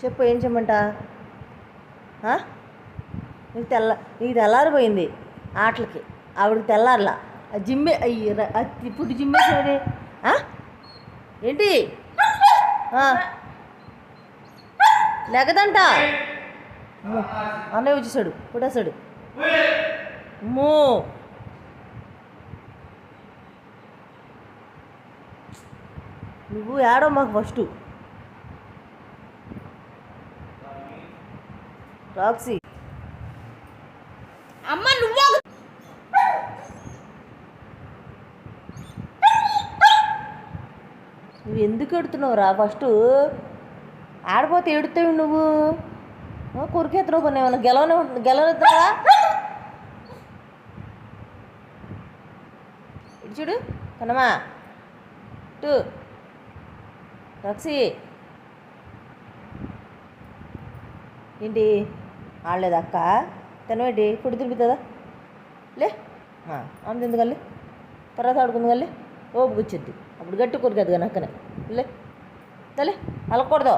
చెప్పు ఏం చెమ్మంట నీకు తెల్లారిపోయింది ఆటలకి. ఆవిడకి తెల్లారలా. జిమ్మే ఇప్పుడు జిమ్మేసేది ఏంటి? లెగదంట. అన్నయ్య వచ్చేసాడు, కొట్టేశాడు. అమ్మో, నువ్వు ఏడో మాకు ఫస్ట్ రాక్సీ. అమ్మ నువ్వు నువ్వు ఎందుకు ఎడుతున్నావురా? ఫస్ట్ ఆడిపోతే ఎడుతావు నువ్వు. కొరికెత్తున్నావు కొన్ని ఏమన్నా గెలవనెత్తున్నావా? ఇటు చూడు కన్నమ్మా, టూ రాక్సీ. ఏంటి ఆడలేదు అక్క? తినవేంటి? ఫుడ్ తినిపిస్తుందా? లే ఆమె తింది కల్లి, తర్వాత ఆడుకుంది కల్లి. ఓపిక వచ్చింది అప్పుడు గట్టి కొరికేది కానీ అక్కనే. లే తలే అలకూడదు.